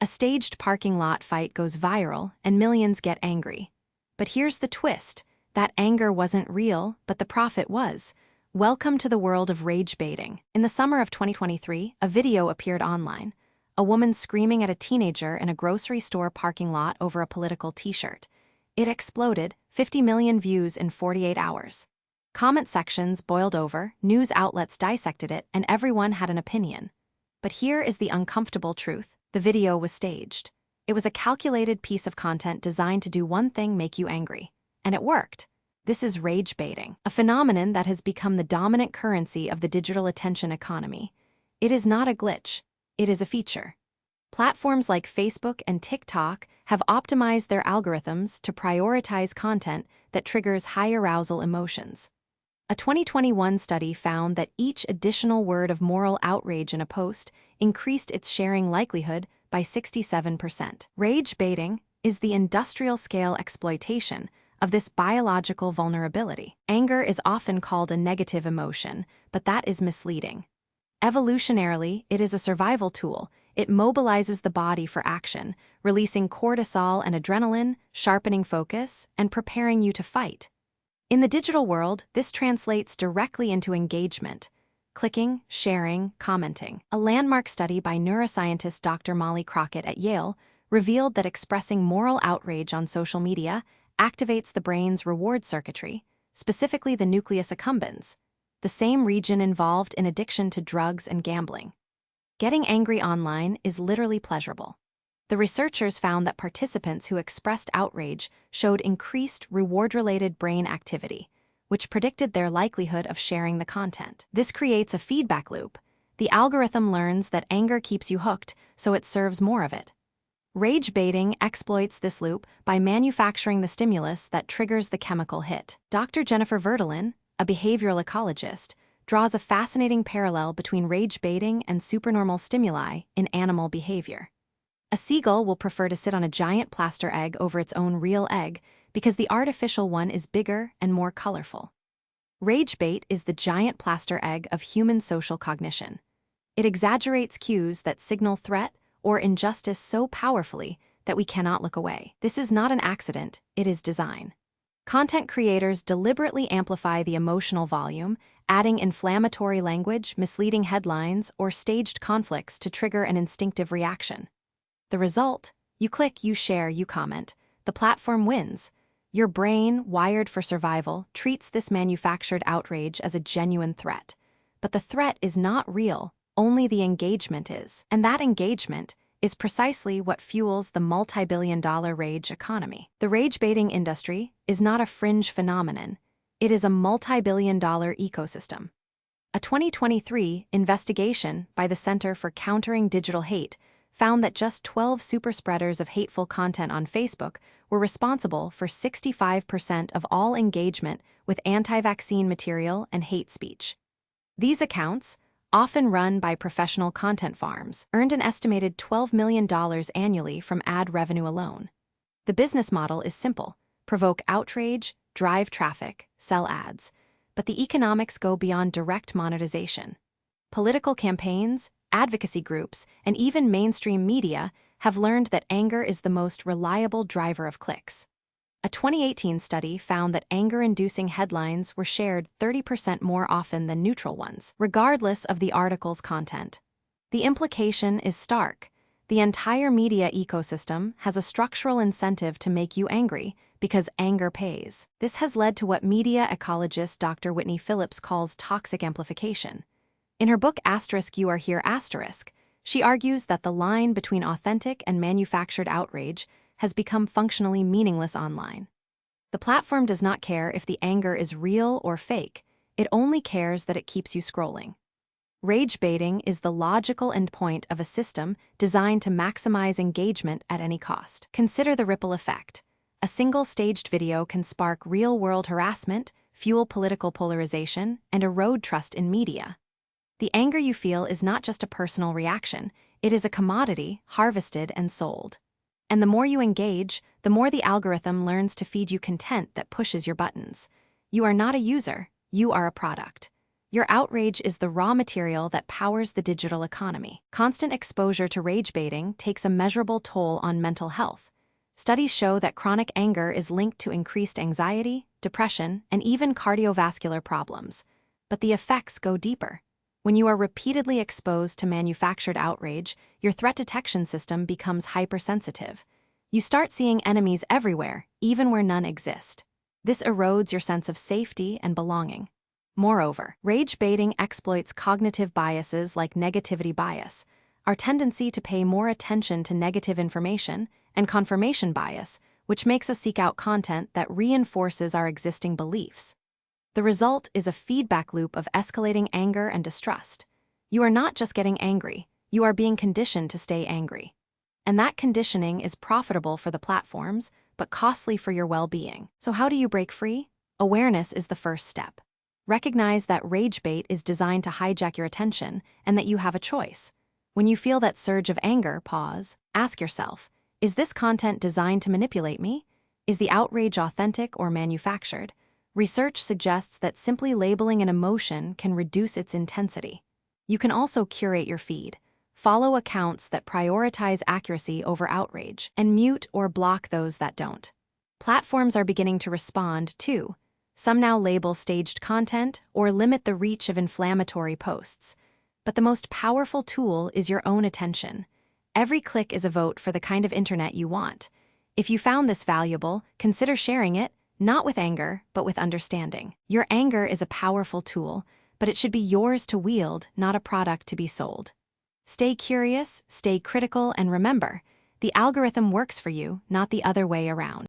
A staged parking lot fight goes viral and millions get angry. But here's the twist. That anger wasn't real, but the profit was. Welcome to the world of rage baiting. In the summer of 2023, a video appeared online. A woman screaming at a teenager in a grocery store parking lot over a political t-shirt. It exploded, 50 million views in 48 hours. Comment sections boiled over, news outlets dissected it, and everyone had an opinion. But here is the uncomfortable truth. The video was staged. It was a calculated piece of content designed to do one thing: make you angry. And it worked. This is rage baiting, a phenomenon that has become the dominant currency of the digital attention economy. It is not a glitch. It is a feature. Platforms like Facebook and TikTok have optimized their algorithms to prioritize content that triggers high arousal emotions. A 2021 study found that each additional word of moral outrage in a post increased its sharing likelihood by 67%. Rage baiting is the industrial-scale exploitation of this biological vulnerability. Anger is often called a negative emotion, but that is misleading. Evolutionarily, it is a survival tool. It mobilizes the body for action, releasing cortisol and adrenaline, sharpening focus, and preparing you to fight. In the digital world, this translates directly into engagement. Clicking, sharing, commenting. A landmark study by neuroscientist Dr. Molly Crockett at Yale revealed that expressing moral outrage on social media activates the brain's reward circuitry, specifically the nucleus accumbens, the same region involved in addiction to drugs and gambling. Getting angry online is literally pleasurable. The researchers found that participants who expressed outrage showed increased reward-related brain activity, which predicted their likelihood of sharing the content. This creates a feedback loop. The algorithm learns that anger keeps you hooked, so it serves more of it. Rage baiting exploits this loop by manufacturing the stimulus that triggers the chemical hit. Dr. Jennifer Verdolin, a behavioral ecologist, draws a fascinating parallel between rage baiting and supernormal stimuli in animal behavior. A seagull will prefer to sit on a giant plaster egg over its own real egg because the artificial one is bigger and more colorful. Rage bait is the giant plaster egg of human social cognition. It exaggerates cues that signal threat or injustice so powerfully that we cannot look away. This is not an accident, it is design. Content creators deliberately amplify the emotional volume, adding inflammatory language, misleading headlines, or staged conflicts to trigger an instinctive reaction. The result? You click, you share, you comment. The platform wins. Your brain, wired for survival, treats this manufactured outrage as a genuine threat. But the threat is not real, only the engagement is. And that engagement is precisely what fuels the multi-billion-dollar rage economy. The rage-baiting industry is not a fringe phenomenon. It is a multi-billion-dollar ecosystem. A 2023 investigation by the Center for Countering Digital Hate found that just 12 superspreaders of hateful content on Facebook were responsible for 65% of all engagement with anti-vaccine material and hate speech. These accounts, often run by professional content farms, earned an estimated $12 million annually from ad revenue alone. The business model is simple: provoke outrage, drive traffic, sell ads. But the economics go beyond direct monetization. Political campaigns, advocacy groups, and even mainstream media have learned that anger is the most reliable driver of clicks. A 2018 study found that anger-inducing headlines were shared 30% more often than neutral ones, regardless of the article's content. The implication is stark. The entire media ecosystem has a structural incentive to make you angry because anger pays. This has led to what media ecologist Dr. Whitney Phillips calls toxic amplification. In her book You Are Here, she argues that the line between authentic and manufactured outrage has become functionally meaningless online. The platform does not care if the anger is real or fake, it only cares that it keeps you scrolling. Rage baiting is the logical endpoint of a system designed to maximize engagement at any cost. Consider the ripple effect. A single staged video can spark real-world harassment, fuel political polarization, and erode trust in media. The anger you feel is not just a personal reaction, it is a commodity harvested and sold. And the more you engage, the more the algorithm learns to feed you content that pushes your buttons. You are not a user, you are a product. Your outrage is the raw material that powers the digital economy. Constant exposure to rage baiting takes a measurable toll on mental health. Studies show that chronic anger is linked to increased anxiety, depression, and even cardiovascular problems. But the effects go deeper. When you are repeatedly exposed to manufactured outrage, your threat detection system becomes hypersensitive. You start seeing enemies everywhere, even where none exist. This erodes your sense of safety and belonging. Moreover, rage baiting exploits cognitive biases like negativity bias, our tendency to pay more attention to negative information, and confirmation bias, which makes us seek out content that reinforces our existing beliefs. The result is a feedback loop of escalating anger and distrust. You are not just getting angry, you are being conditioned to stay angry. And that conditioning is profitable for the platforms, but costly for your well-being. So how do you break free? Awareness is the first step. Recognize that rage bait is designed to hijack your attention and that you have a choice. When you feel that surge of anger, pause, ask yourself, is this content designed to manipulate me? Is the outrage authentic or manufactured? Research suggests that simply labeling an emotion can reduce its intensity. You can also curate your feed. Follow accounts that prioritize accuracy over outrage, and mute or block those that don't. Platforms are beginning to respond, too. Some now label staged content or limit the reach of inflammatory posts. But the most powerful tool is your own attention. Every click is a vote for the kind of internet you want. If you found this valuable, consider sharing it, not with anger, but with understanding. Your anger is a powerful tool, but it should be yours to wield, not a product to be sold. Stay curious, stay critical, and remember, the algorithm works for you, not the other way around.